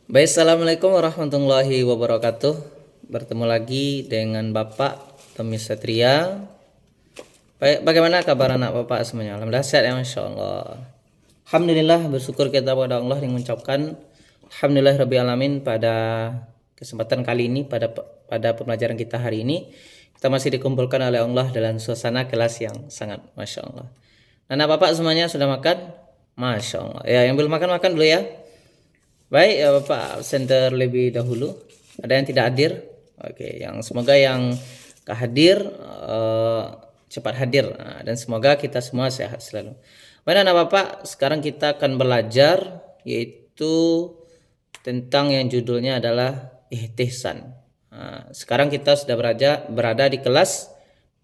Baik, assalamualaikum warahmatullahi wabarakatuh. Bertemu lagi dengan Bapak Tommy Satria. Baik, bagaimana kabar anak Bapak semuanya? Alhamdulillah sehat ya, Masya Allah. Alhamdulillah, bersyukur kita kepada Allah yang mengucapkan Alhamdulillah Alamin pada kesempatan kali ini, pada pembelajaran kita hari ini. Kita masih dikumpulkan oleh Allah dalam suasana kelas yang sangat Masya Allah. Anak Bapak semuanya sudah makan? Masya Allah. Ya, yang belum makan dulu ya. Baik ya Bapak, absen terlebih dahulu. Ada yang tidak hadir? Oke, semoga yang hadir cepat hadir. Dan semoga kita semua sehat selalu. Baik anak Bapak, sekarang kita akan belajar yaitu tentang yang judulnya adalah ihtisan. Sekarang kita sudah berada di kelas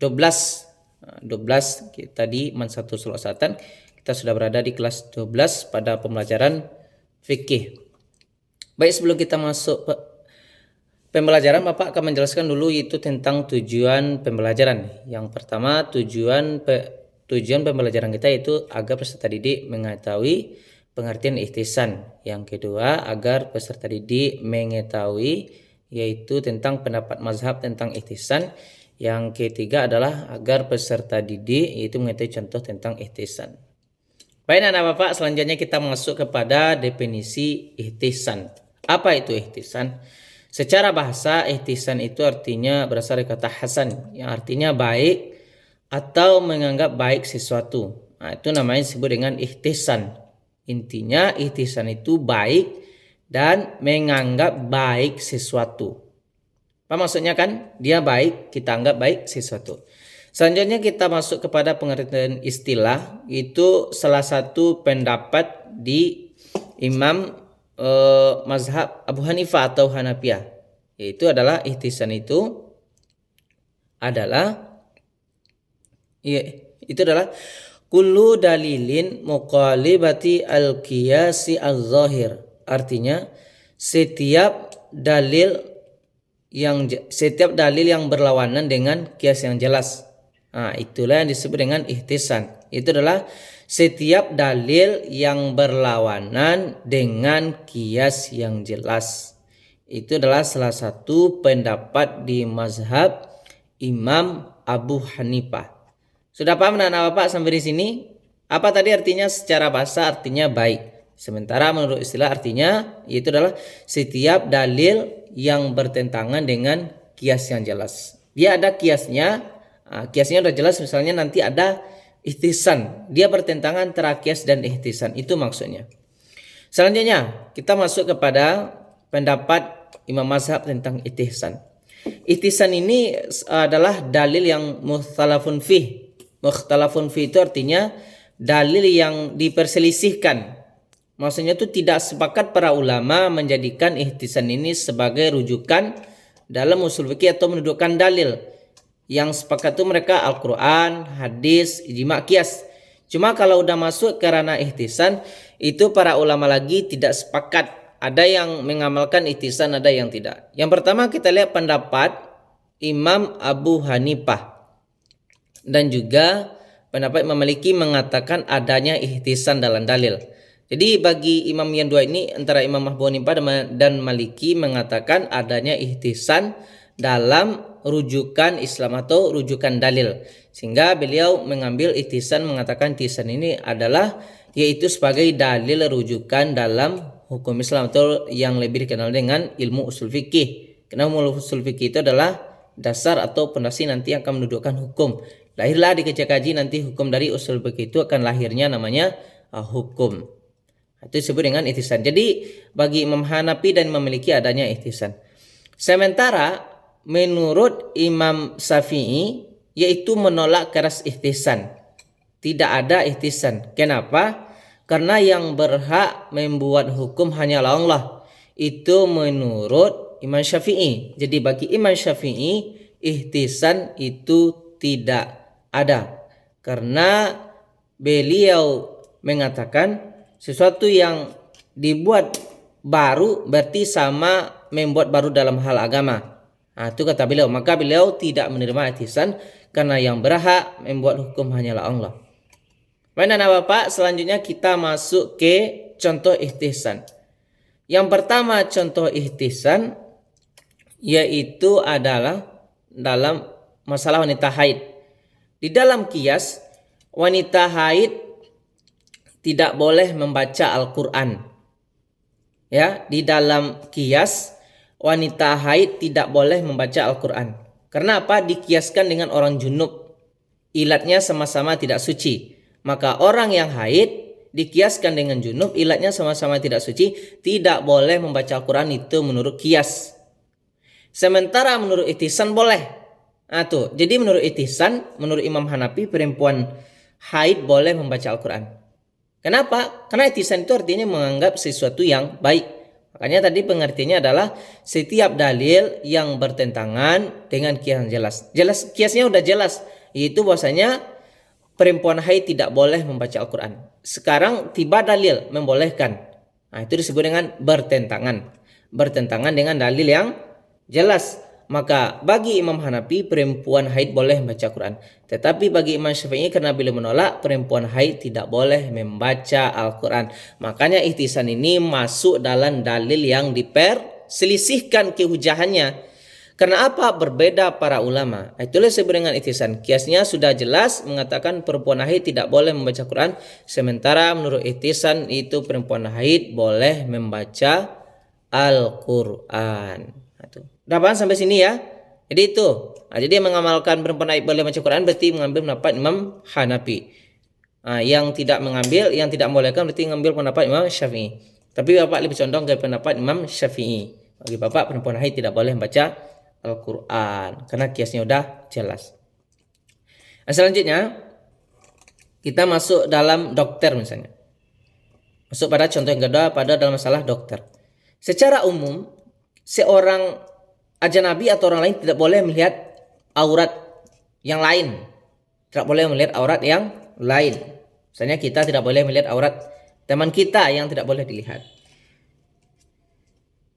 12. 12 tadi Mansatu Sulawesatan. Kita sudah berada di kelas 12 pada pembelajaran fikih. Baik, sebelum kita masuk pembelajaran, Bapak akan menjelaskan dulu itu tentang tujuan pembelajaran. Yang pertama, tujuan pembelajaran kita itu agar peserta didik mengetahui pengertian ihtisan. Yang kedua, agar peserta didik mengetahui yaitu tentang pendapat mazhab tentang ihtisan. Yang ketiga adalah agar peserta didik itu mengetahui contoh tentang ihtisan. Baik anak Bapak, selanjutnya kita masuk kepada definisi ihtisan. Apa itu ihtisan? Secara bahasa, ihtisan itu artinya berasal dari kata hasan, yang artinya baik atau menganggap baik sesuatu. Itu namanya disebut dengan ihtisan. Intinya ihtisan itu baik dan menganggap baik sesuatu. Apa maksudnya kan? Dia baik, kita anggap baik sesuatu. Selanjutnya kita masuk kepada pengertian istilah. Itu salah satu pendapat di Imam mazhab Abu Hanifah atau Hanafiyah. Yaitu adalah ihtisan itu adalah kullu dalilin muqalibati al-qiyasi al-zahir. Artinya setiap dalil yang berlawanan dengan kias yang jelas. Itulah yang disebut dengan ihtisan. Itu adalah setiap dalil yang berlawanan dengan kias yang jelas. Itu adalah salah satu pendapat di mazhab Imam Abu Hanifah. Sudah paham anak Bapak sampai di sini? Apa tadi artinya secara bahasa? Artinya baik. Sementara menurut istilah artinya itu adalah setiap dalil yang bertentangan dengan kias yang jelas. Dia ada kiasnya. Kiasnya sudah jelas, misalnya nanti ada ihtisan. Dia bertentangan antara kias dan ihtisan. Itu maksudnya. Selanjutnya kita masuk kepada pendapat Imam Mazhab tentang ihtisan. Ihtisan ini adalah dalil yang mukhtalafun fih. Mukhtalafun fih itu artinya dalil yang diperselisihkan. Maksudnya itu tidak sepakat para ulama menjadikan ihtisan ini sebagai rujukan dalam usul fikih atau menundukkan dalil. Yang sepakat itu mereka Al-Quran, hadis, ijma, qiyas. Cuma kalau udah masuk ke ranah ihtisan, itu para ulama lagi tidak sepakat. Ada yang mengamalkan ihtisan, ada yang tidak. Yang pertama kita lihat pendapat Imam Abu Hanifah. Dan juga pendapat Imam Maliki mengatakan adanya ihtisan dalam dalil. Jadi bagi imam yang dua ini, antara Imam Abu Hanifah dan Maliki mengatakan adanya ihtisan dalam rujukan Islam atau rujukan dalil. Sehingga beliau mengambil ihtisan, mengatakan ihtisan ini adalah yaitu sebagai dalil rujukan dalam hukum Islam atau yang lebih dikenal dengan ilmu usul fikih. Karena ilmu usul fikih itu adalah dasar atau pondasi nanti yang akan menundukkan hukum. Lahirlah di kaji nanti hukum dari usul fikih itu akan lahirnya namanya hukum. Itu disebut dengan ihtisan. Jadi bagi Imam Hanafi dan Imam Maliki adanya ihtisan. Sementara menurut Imam Syafi'i yaitu menolak keras ihtisan. Tidak ada ihtisan. Kenapa? Karena yang berhak membuat hukum hanyalah Allah. Itu menurut Imam Syafi'i. Jadi bagi Imam Syafi'i ihtisan itu tidak ada. Karena beliau mengatakan sesuatu yang dibuat baru berarti sama membuat baru dalam hal agama. Itu kata beliau. Maka beliau tidak menerima ihtisan karena yang berhak membuat hukum hanyalah Allah. Baik anak Bapak, selanjutnya kita masuk ke contoh ihtisan. Yang pertama contoh ihtisan yaitu adalah dalam masalah wanita haid. Di dalam qiyas, wanita haid tidak boleh membaca Al-Quran. Ya, di dalam qiyas, wanita haid tidak boleh membaca Al-Quran. Karena apa? Dikiaskan dengan orang junub. Ilatnya sama-sama tidak suci. Maka orang yang haid dikiaskan dengan junub, ilatnya sama-sama tidak suci, tidak boleh membaca Al-Quran, itu menurut qiyas. Sementara menurut ihtisan boleh. Nah, tuh. Jadi menurut ihtisan, menurut Imam Hanafi, perempuan haid boleh membaca Al-Quran. Kenapa? Karena ihtisan itu artinya menganggap sesuatu yang baik. Makanya tadi pengertiannya adalah setiap dalil yang bertentangan dengan kias yang jelas. Kiasnya udah jelas, yaitu bahwasanya perempuan haid tidak boleh membaca Al-Quran. Sekarang tiba dalil membolehkan. Nah, itu disebut dengan bertentangan. Bertentangan dengan dalil yang jelas. Maka bagi Imam Hanafi perempuan haid boleh membaca Quran. Tetapi bagi Imam Syafi'i karena beliau menolak, perempuan haid tidak boleh membaca Al-Quran. Makanya ihtisan ini masuk dalam dalil yang diperselisihkan kehujahannya. Karena apa? Berbeda para ulama. Itulah disebut dengan ihtisan. Kiasnya sudah jelas mengatakan perempuan haid tidak boleh membaca Quran. Sementara menurut ihtisan itu perempuan haid boleh membaca Al-Quran. Udah paham sampai sini ya? Jadi itu. Nah, jadi yang mengamalkan perempuan haid boleh membaca Quran berarti mengambil pendapat Imam Hanafi. Nah, yang tidak mengambil, yang tidak membolehkan berarti mengambil pendapat Imam Syafi'i. Tapi Bapak lebih condong ke pendapat Imam Syafi'i. Bagi Bapak perempuan haid tidak boleh membaca Al-Quran karena kiasnya udah jelas. Nah, selanjutnya kita masuk dalam dokter misalnya. Masuk pada contoh yang kedua pada dalam masalah dokter. Secara umum seorang ajnabi atau orang lain tidak boleh melihat aurat yang lain. Tidak boleh melihat aurat yang lain. Misalnya kita tidak boleh melihat aurat teman kita yang tidak boleh dilihat.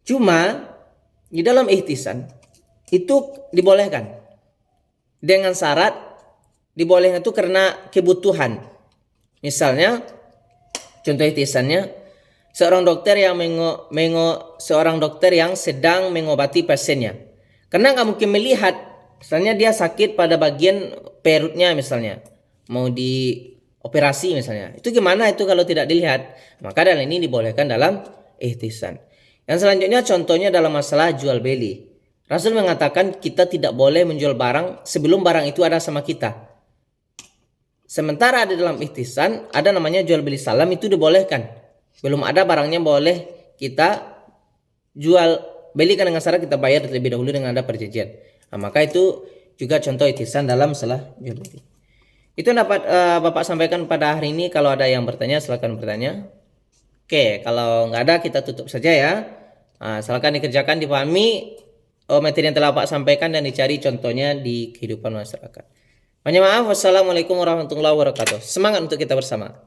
Cuma di dalam ihtisan itu dibolehkan. Dengan syarat dibolehkan itu karena kebutuhan. Misalnya contoh ihtisannya seorang dokter yang seorang dokter yang sedang mengobati pasiennya. Karena nggak mungkin melihat, misalnya dia sakit pada bagian perutnya misalnya, mau dioperasi misalnya. Itu gimana itu kalau tidak dilihat? Maka dalam ini dibolehkan dalam ihtisan. Yang selanjutnya contohnya dalam masalah jual beli. Rasul mengatakan kita tidak boleh menjual barang sebelum barang itu ada sama kita. Sementara ada dalam ihtisan ada namanya jual beli salam, itu dibolehkan. Belum ada barangnya boleh kita jual belikan dengan syarat kita bayar terlebih dahulu dengan ada perjanjian. Nah, maka itu juga contoh ihtisan dalam masalah jual beli. Itu dapat Bapak sampaikan pada hari ini. Kalau ada yang bertanya silakan bertanya. Oke, kalau nggak ada kita tutup saja ya. Nah, silakan dikerjakan, dipahami materi yang telah Bapak sampaikan dan dicari contohnya di kehidupan masyarakat. Banyak maaf. Wassalamualaikum warahmatullahi wabarakatuh. Semangat untuk kita bersama.